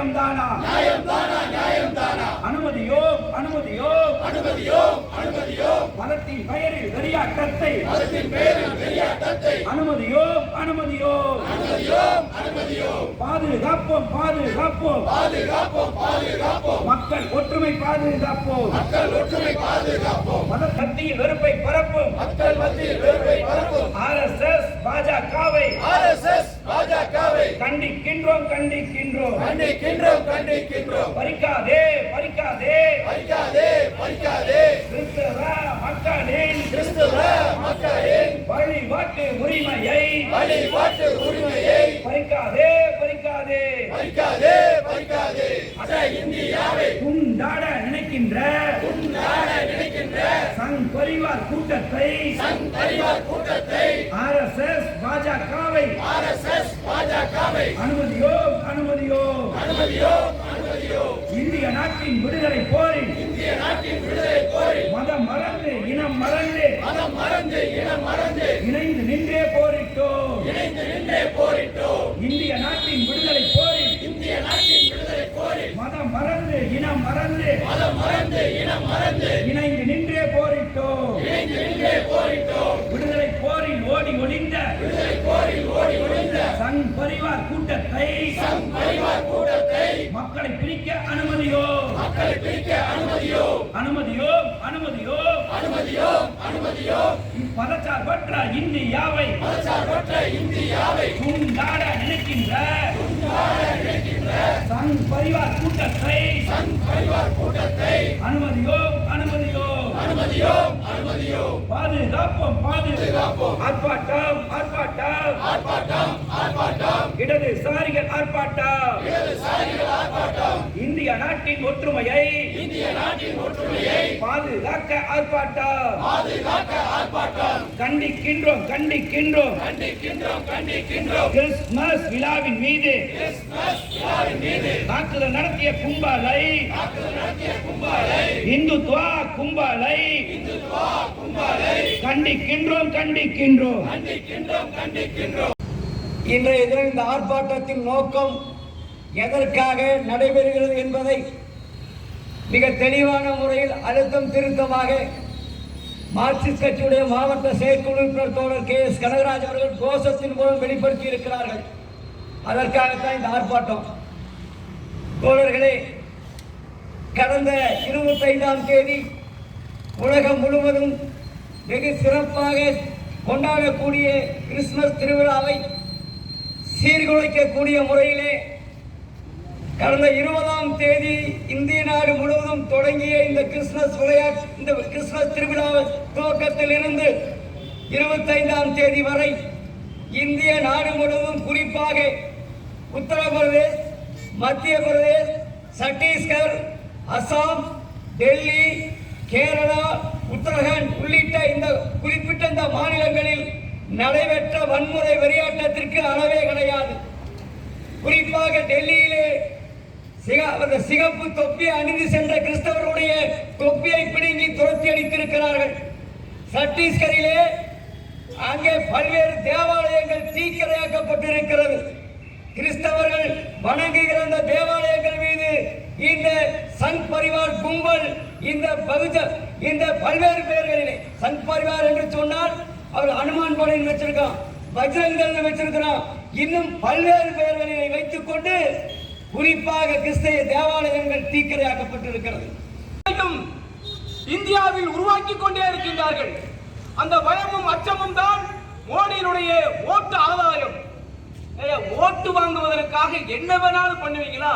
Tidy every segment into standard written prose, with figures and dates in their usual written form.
நியாயம் தானா அனுமதியோ மதத்தின் பெயரில் வெறியாட்டத்தை அனுமதியோ பாதுகாப்போம் மக்கள் ஒற்றுமை பாதுகாப்போம் மதத்தின் வெறுப்பை பரப்பும் RSS பாஜகவை கண்டிக்கின்றோம் பறிக்காதே கிறிஸ்தவ மக்களின் வழிபாட்டு உரிமையை பறிக்காதே இந்தியாவை துண்டாட நினைக்கின்ற சங் பரிவார் கூட்டத்தை RSS பாஜகவை அனுமதியோ இந்திய நாட்டின் விடுதலை போரில் மதம் மறந்து இனம் மறந்து இணைந்து நின்றே போரிட்டோம் இந்திய நாட்டின் விடுதலை போரில் மதம் மறந்து இனம் மறந்து இணைந்து நின்றே போரிட்டோம் விடுதலை போரில் ஓடி ஒளிந்த சங் பரிவார் கூட்டத்தை மக்களை பிரிக்க அனுமதியோ மதச்சார்பற்ற இந்தியாவை துண்டாட நினைக்கின்ற சங் பரிவார் கூட்டத்தை அனுமதியோ பாதுகாப்போம் ஆர்ப்பாட்டம் இடதுசாரிகள் ஆர்ப்பாட்டம் இந்திய நாட்டின் ஒற்றுமையை பாதுகாக்க ஆர்ப்பாட்டம் கண்டிக்கின்றோம் கிறிஸ்துமஸ் விழாவின் மீது தாக்குதல் நடத்திய கும்பலை இந்துத்துவா கும்பலை கண்டிக்கின்றோம் இன்றைய தினம் இந்த ஆர்ப்பாட்டத்தின் நோக்கம் எதற்காக நடைபெறுகிறது என்பதை மிக தெளிவான முறையில் அழுத்தம் திருத்தமாக மார்க்சிஸ்ட் கட்சியுடைய மாவட்ட செயற்குழு உறுப்பினர் தோழர் KS கனகராஜ் அவர்கள் கோஷத்தின் மூலம் வெளிப்படுத்தி இருக்கிறார்கள். அதற்காகத்தான் இந்த ஆர்ப்பாட்டம். தோழர்களே, கடந்த 25ஆம் தேதி உலகம் முழுவதும் வெகு சிறப்பாக கொண்டாடக்கூடிய கிறிஸ்துமஸ் திருவிழாவை சீர்குலைக்கக்கூடிய முறையிலே கடந்த 20ஆம் தேதி இந்திய நாடு முழுவதும் தொடங்கிய இந்த கிறிஸ்துமஸ் திருவிழா துவக்கத்தில் இருந்து 25ஆம் தேதி வரை இந்திய நாடு முழுவதும் குறிப்பாக உத்தரப்பிரதேஷ், மத்திய பிரதேஷ், சத்தீஸ்கர், அசாம், டெல்லி, கேரளா, உத்தரகாண்ட் உள்ளிட்ட இந்த குறிப்பிட்ட இந்த மாநிலங்களில் நடைபெற்ற வன்முறை வெறியாட்டத்திற்கு அளவே கிடையாது. குறிப்பாக டெல்லியிலே சிகப்பு தொப்பி அணிந்து சென்ற கிறிஸ்தவருடைய தொப்பியை பிடுங்கி துரத்தி அடித்திருக்கிறார்கள். சத்தீஸ்கரிலே அங்கே பல்வேறு தேவாலயங்கள் தீக்கிரையாக்கப்பட்டிருக்கிறது. கிறிஸ்தவர்கள் வணங்குகிற அந்த தேவாலயங்கள் மீது இந்த சங் பரிவார் கும்பல் இந்த பல்வேறு பெயர்களிலே சங் பரிவார் என்று சொன்னால் அவர் அனுமான் படையின் வச்சிருக்கான், பஜ்ரங் வச்சிருக்கிறான், இன்னும் பல்வேறு பெயர்களிலே வைத்துக் கொண்டு குறிப்பாக கிறிஸ்தவ தேவாலயங்கள் தீக்கிரையாக்கப்பட்டிருக்கிறது. இந்தியாவில் உருவாக்கி கொண்டே இருக்கின்றார்கள். அந்த பயமும் அச்சமும் தான் மோடியினுடைய ஓட்டு ஆதாயம். ஓட்டு வாங்குவதற்காக என்ன வேணாலும் பண்ணுவீங்களா?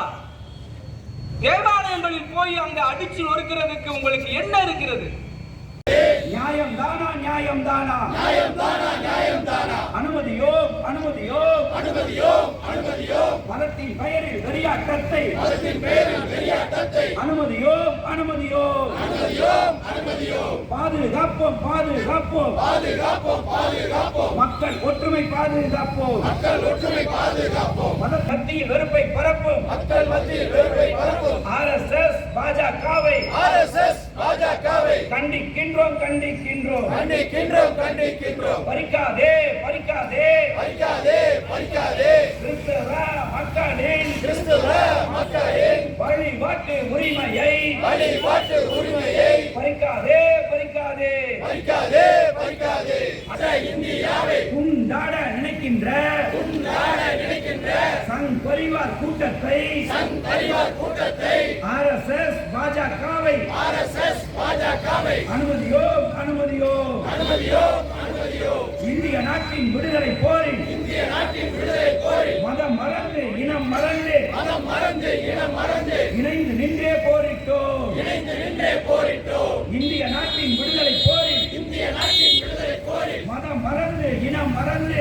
தேவாலயங்களில் போய் அங்க அடிச்சு நொறுக்கிறதுக்கு உங்களுக்கு என்ன இருக்கிறது? நியாயம் தானா அனுமதியோ மதத்தின் பெயரில் வெறியாட்டத்தை அனுமதியோ பாதுகாப்போம் மக்கள் ஒற்றுமை பாதுகாப்போம் மதத்தின் வெறுப்பை பரப்பும் RSS பாஜகவை கண்டிக்கின்றோம் பறிக்காதே கிறிஸ்தவ மக்களின் உரிமையை பறிக்காதே பறிக்காதே துண்டாட நினைக்கின்ற சங் பரிவார் கூட்டத்தை RSS பாஜகவை அனுமதியோ அனுமதியோ இந்திய நாட்டின் விடுதலை போரில் மதம் மறந்து இனம் மறந்து இணைந்து நின்றே போரிட்டோம் இந்திய நாட்டின் விடுதலை போரில் மதம் மறந்து இனம் மறந்து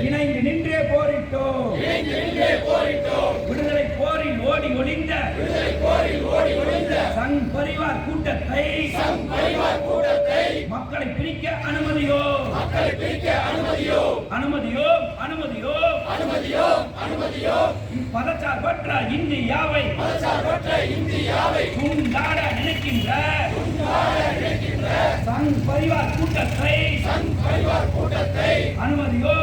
இணைந்து நின்றே போரிட்டோம் விடுதலை போரில் ஓடி ஒளிந்த சங் பரிவார் கூட்டத்தை மக்களை பிரிக்க அனுமதியோ பதச்சார்பற்ற இந்தியாவை துண்டாட நினைக்கின்ற சங் பரிவார் கூட்டத்தை அனுமதியோ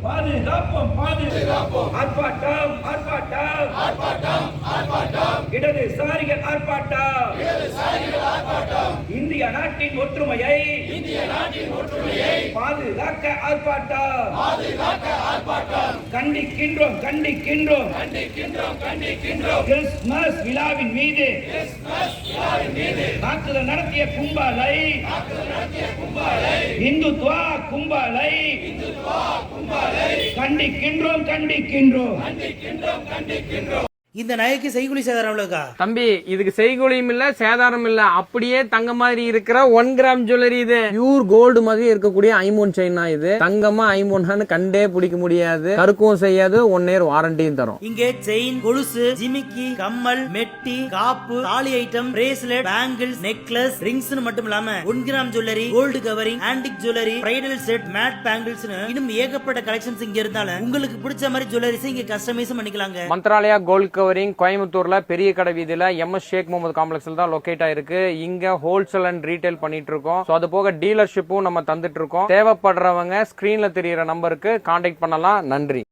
பாதுகாப்போம் ஆர்ப்பாட்டம் இடதுசாரிகள் ஆர்ப்பாட்டம் இந்திய நாட்டின் ஒற்றுமையை பாதுகாக்க ஆர்ப்பாட்டம் கண்டிக்கின்றோம் கிறிஸ்துமஸ் விழாவின் மீது தாக்குதல் நடத்திய கும்பலை இந்துத்துவா கும்பலை கண்டிக்கின்றோம் இந்த நகைக்கு செய்குலி சேதாரம் எவ்வளவுக்கா? தம்பி இதுக்கு செய்கூலியும் இல்ல சேதாரம் இல்ல, அப்படியே தங்க மாதிரி இருக்கிற 1 கிராம் ஜுவல்லரி. இது பியூர் கோல்டு மாதிரி இருக்கக்கூடிய ஐமோன் செயினா. இது தங்கமா ஐமோன்னு கண்டே பிடிக்க முடியாது, கருக்கவும் செய்யாது, 1 இயர் வாரண்டியும் தரும். இங்கே செயின், கொலுசு, ஜிமிக்கி, கம்மல், மெட்டி, காப்பு, தாலி item, bracelet, bangles, necklace, rings மட்டும் இல்லாம 1 gram jewellery, gold covering, antique jewellery, bridal set, matte bangles இன்னும் ஏகப்பட்ட கலெக்ஷன்ஸ் இங்க இருந்தாலும் உங்களுக்கு பிடிச்ச மாதிரி ஜுவல்லரிஸ் இங்க கஸ்டமைஸ் பண்ணிக்கலாங்க. மந்த்ராலயா கோல்ட் கவரிங் கோயம்புத்தூர்ல பெரிய கடை வீதியில MS ஷேக் முகமது காம்ப்ளெக்ஸ்ல தான் லொகேட் ஆயிருக்கு. இங்க ஹோல்சேல் அண்ட் ரீட்டைல் பண்ணிட்டு இருக்கோம். அது போக டீலர்ஷிப்பும் நம்ம தந்துட்டு இருக்கோம். தேவைப்படுறவங்க ஸ்கிரீன்ல தெரியுற நம்பருக்கு கான்டாக்ட் பண்ணலாம். நன்றி.